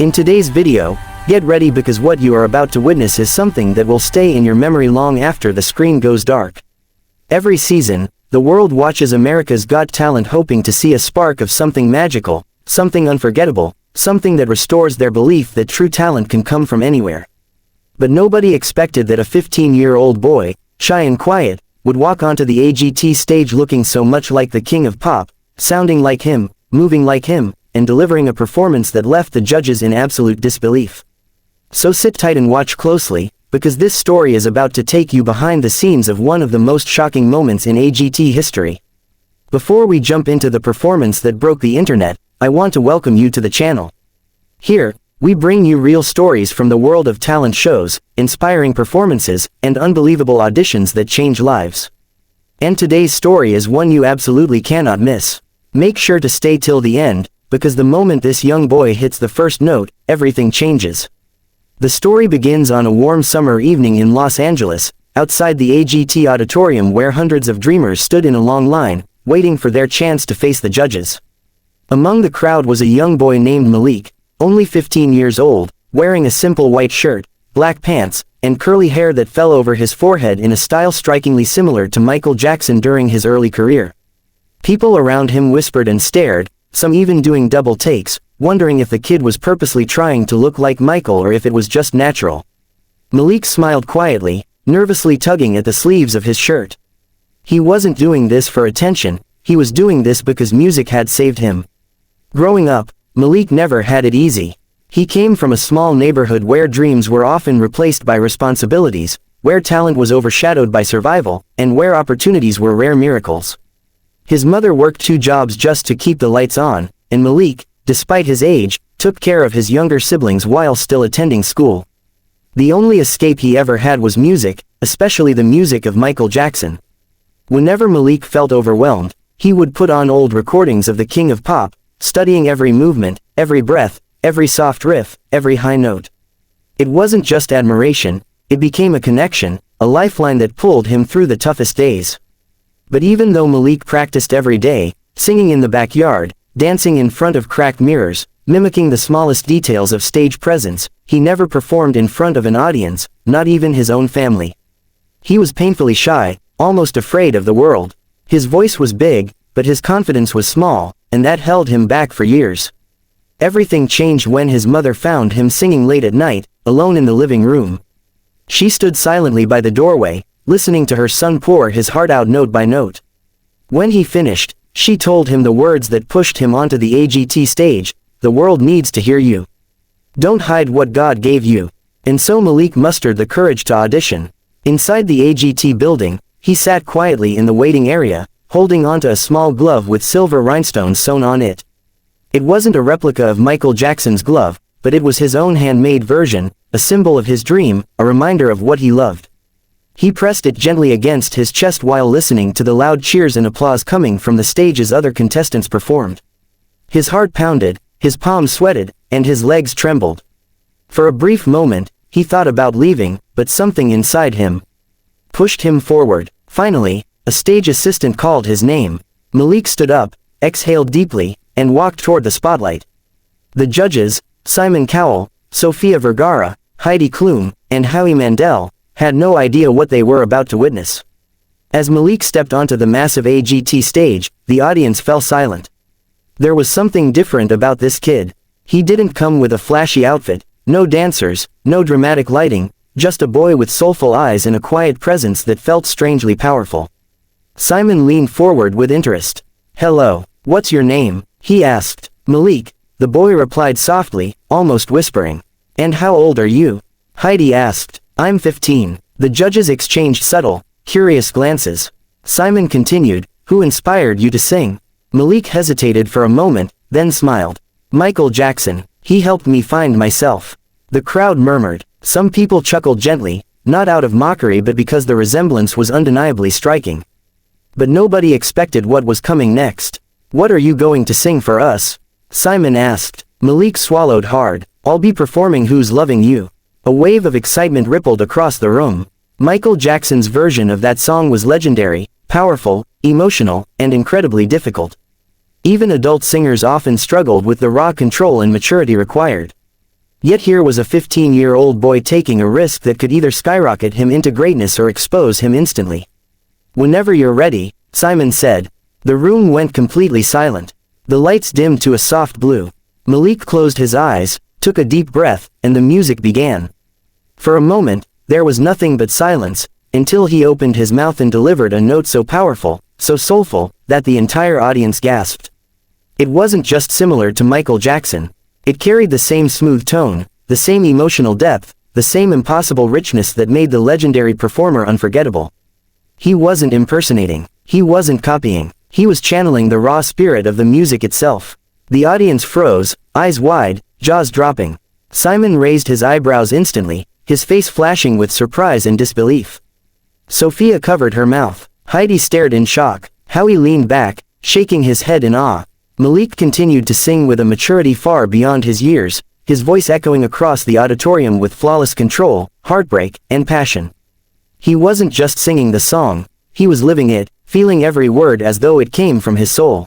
In today's video, get ready because what you are about to witness is something that will stay in your memory long after the screen goes dark. Every season, the world watches America's Got Talent hoping to see a spark of something magical, something unforgettable, something that restores their belief that true talent can come from anywhere. But nobody expected that a 15-year-old boy, shy and quiet, would walk onto the AGT stage looking so much like the king of pop, sounding like him, moving like him, and delivering a performance that left the judges in absolute disbelief. So sit tight and watch closely, because this story is about to take you behind the scenes of one of the most shocking moments in AGT history. Before we jump into the performance that broke the internet, I want to welcome you to the channel. Here, we bring you real stories from the world of talent shows, inspiring performances, and unbelievable auditions that change lives. And today's story is one you absolutely cannot miss. Make sure to stay till the end, because the moment this young boy hits the first note, everything changes. The story begins on a warm summer evening in Los Angeles, outside the AGT auditorium where hundreds of dreamers stood in a long line, waiting for their chance to face the judges. Among the crowd was a young boy named Malik, only 15 years old, wearing a simple white shirt, black pants, and curly hair that fell over his forehead in a style strikingly similar to Michael Jackson during his early career. People around him whispered and stared, some even doing double takes, wondering if the kid was purposely trying to look like Michael or if it was just natural. Malik smiled quietly, nervously tugging at the sleeves of his shirt. He wasn't doing this for attention, he was doing this because music had saved him. Growing up, Malik never had it easy. He came from a small neighborhood where dreams were often replaced by responsibilities, where talent was overshadowed by survival, and where opportunities were rare miracles. His mother worked 2 jobs just to keep the lights on, and Malik, despite his age, took care of his younger siblings while still attending school. The only escape he ever had was music, especially the music of Michael Jackson. Whenever Malik felt overwhelmed, he would put on old recordings of the king of pop, studying every movement, every breath, every soft riff, every high note. It wasn't just admiration, it became a connection, a lifeline that pulled him through the toughest days. But even though Malik practiced every day, singing in the backyard, dancing in front of cracked mirrors, mimicking the smallest details of stage presence, he never performed in front of an audience, not even his own family. He was painfully shy, almost afraid of the world. His voice was big, but his confidence was small, and that held him back for years. Everything changed when his mother found him singing late at night, alone in the living room. She stood silently by the doorway, listening to her son pour his heart out note by note. When he finished, she told him the words that pushed him onto the AGT stage: "The world needs to hear you. Don't hide what God gave you." And so Malik mustered the courage to audition. Inside the AGT building, he sat quietly in the waiting area, holding onto a small glove with silver rhinestones sewn on it. It wasn't a replica of Michael Jackson's glove, but it was his own handmade version, a symbol of his dream, a reminder of what he loved. He pressed it gently against his chest while listening to the loud cheers and applause coming from the stage as other contestants performed. His heart pounded, his palms sweated, and his legs trembled. For a brief moment, he thought about leaving, but something inside him pushed him forward. Finally, a stage assistant called his name. Malik stood up, exhaled deeply, and walked toward the spotlight. The judges, Simon Cowell, Sofia Vergara, Heidi Klum, and Howie Mandel, had no idea what they were about to witness. As Malik stepped onto the massive AGT stage, the audience fell silent. There was something different about this kid. He didn't come with a flashy outfit, no dancers, no dramatic lighting, just a boy with soulful eyes and a quiet presence that felt strangely powerful. Simon leaned forward with interest. "Hello, what's your name?" he asked. "Malik," the boy replied softly, almost whispering. "And how old are you?" Heidi asked. "I'm 15. The judges exchanged subtle, curious glances. Simon continued, "Who inspired you to sing?" Malik hesitated for a moment, then smiled. "Michael Jackson. He helped me find myself." The crowd murmured. Some people chuckled gently, not out of mockery but because the resemblance was undeniably striking. But nobody expected what was coming next. "What are you going to sing for us?" Simon asked. Malik swallowed hard. "I'll be performing Who's Loving You." A wave of excitement rippled across the room. Michael Jackson's version of that song was legendary, powerful, emotional, and incredibly difficult. Even adult singers often struggled with the raw control and maturity required. Yet here was a 15-year-old boy taking a risk that could either skyrocket him into greatness or expose him instantly. "Whenever you're ready," Simon said. The room went completely silent. The lights dimmed to a soft blue. Malik closed his eyes, took a deep breath, and the music began. For a moment, there was nothing but silence, until he opened his mouth and delivered a note so powerful, so soulful, that the entire audience gasped. It wasn't just similar to Michael Jackson. It carried the same smooth tone, the same emotional depth, the same impossible richness that made the legendary performer unforgettable. He wasn't impersonating. He wasn't copying. He was channeling the raw spirit of the music itself. The audience froze, eyes wide, jaws dropping. Simon raised his eyebrows instantly, his face flashing with surprise and disbelief. Sophia covered her mouth. Heidi stared in shock. Howie leaned back, shaking his head in awe. Malik continued to sing with a maturity far beyond his years, his voice echoing across the auditorium with flawless control, heartbreak, and passion. He wasn't just singing the song, he was living it, feeling every word as though it came from his soul.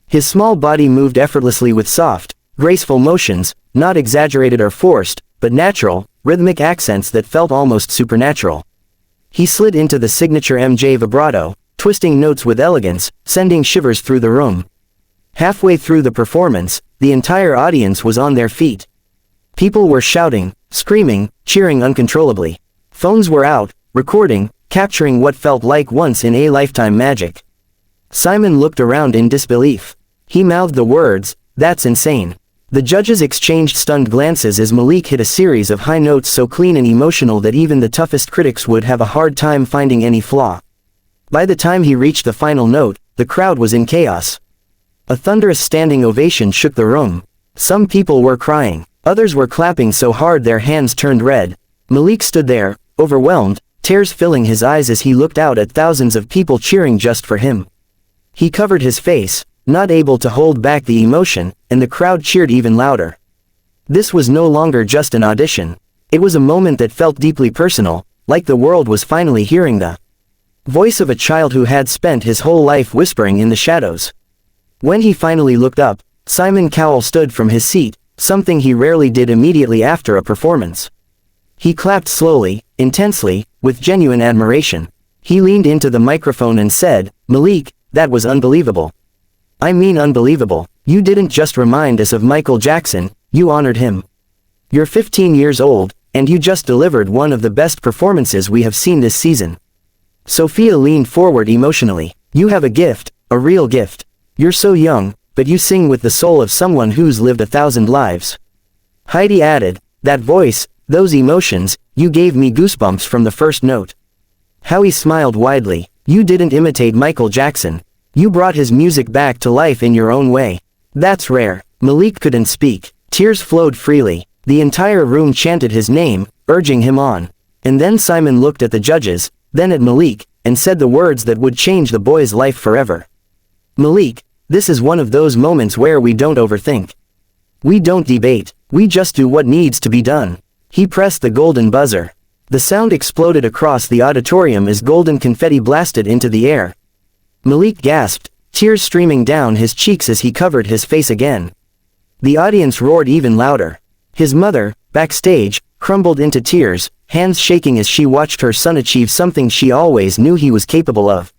His small body moved effortlessly with soft, graceful motions, not exaggerated or forced, but natural, rhythmic accents that felt almost supernatural. He slid into the signature MJ vibrato, twisting notes with elegance, sending shivers through the room. Halfway through the performance, the entire audience was on their feet. People were shouting, screaming, cheering uncontrollably. Phones were out, recording, capturing what felt like once-in-a-lifetime magic. Simon looked around in disbelief. He mouthed the words, "That's insane." The judges exchanged stunned glances as Malik hit a series of high notes so clean and emotional that even the toughest critics would have a hard time finding any flaw. By the time he reached the final note, the crowd was in chaos. A thunderous standing ovation shook the room. Some people were crying. Others were clapping so hard their hands turned red. Malik stood there, overwhelmed, tears filling his eyes as he looked out at thousands of people cheering just for him. He covered his face, not able to hold back the emotion, and the crowd cheered even louder. This was no longer just an audition. It was a moment that felt deeply personal, like the world was finally hearing the voice of a child who had spent his whole life whispering in the shadows. When he finally looked up, Simon Cowell stood from his seat, something he rarely did immediately after a performance. He clapped slowly, intensely, with genuine admiration. He leaned into the microphone and said, "Malik, that was unbelievable. I mean unbelievable. You didn't just remind us of Michael Jackson, you honored him. You're 15 years old, and you just delivered one of the best performances we have seen this season." Sophia leaned forward emotionally. "You have a gift, a real gift. You're so young, but you sing with the soul of someone who's lived 1,000 lives." Heidi added, "That voice, those emotions, you gave me goosebumps from the first note." Howie smiled widely. "You didn't imitate Michael Jackson. You brought his music back to life in your own way. That's rare." Malik couldn't speak. Tears flowed freely. The entire room chanted his name, urging him on. And then Simon looked at the judges, then at Malik, and said the words that would change the boy's life forever. "Malik, this is one of those moments where we don't overthink. We don't debate, we just do what needs to be done." He pressed the golden buzzer. The sound exploded across the auditorium as golden confetti blasted into the air. Malik gasped, tears streaming down his cheeks as he covered his face again. The audience roared even louder. His mother, backstage, crumbled into tears, hands shaking as she watched her son achieve something she always knew he was capable of.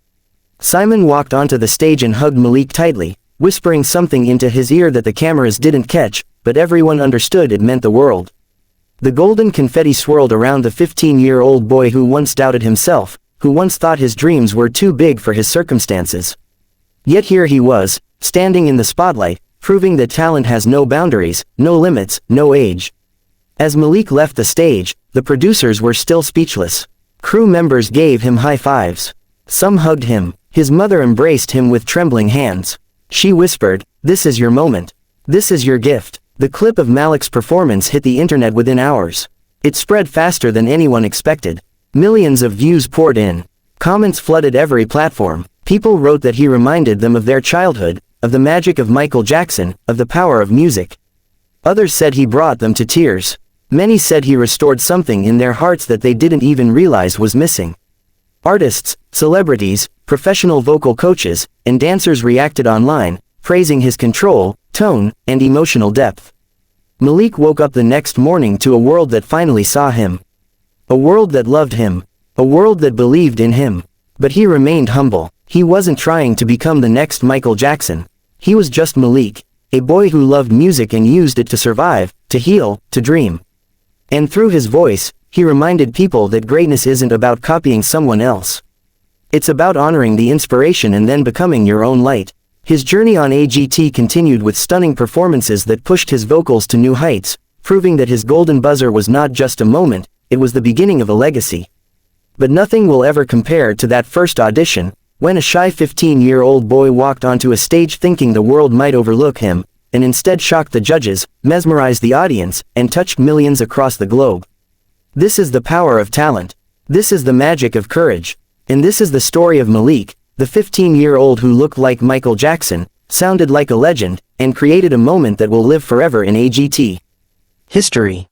Simon walked onto the stage and hugged Malik tightly, whispering something into his ear that the cameras didn't catch, but everyone understood it meant the world. The golden confetti swirled around the 15-year-old boy who once doubted himself, who once thought his dreams were too big for his circumstances. Yet here he was, standing in the spotlight, proving that talent has no boundaries, no limits, no age. As Malik left the stage, the producers were still speechless. Crew members gave him high fives. Some hugged him. His mother embraced him with trembling hands. She whispered, "This is your moment. This is your gift." The clip of Malik's performance hit the internet within hours. It spread faster than anyone expected. Millions of views poured in. Comments flooded every platform. People wrote that he reminded them of their childhood, of the magic of Michael Jackson, of the power of music. Others said he brought them to tears. Many said he restored something in their hearts that they didn't even realize was missing. Artists, celebrities, professional vocal coaches, and dancers reacted online, praising his control, tone, and emotional depth. Malik woke up the next morning to a world that finally saw him. A world that loved him. A world that believed in him. But he remained humble. He wasn't trying to become the next Michael Jackson. He was just Malik, a boy who loved music and used it to survive, to heal, to dream. And through his voice, he reminded people that greatness isn't about copying someone else. It's about honoring the inspiration and then becoming your own light. His journey on AGT continued with stunning performances that pushed his vocals to new heights, proving that his golden buzzer was not just a moment, it was the beginning of a legacy. But nothing will ever compare to that first audition, when a shy 15-year-old boy walked onto a stage thinking the world might overlook him, and instead shocked the judges, mesmerized the audience, and touched millions across the globe. This is the power of talent. This is the magic of courage. And this is the story of Malik, the 15-year-old who looked like Michael Jackson, sounded like a legend, and created a moment that will live forever in AGT history.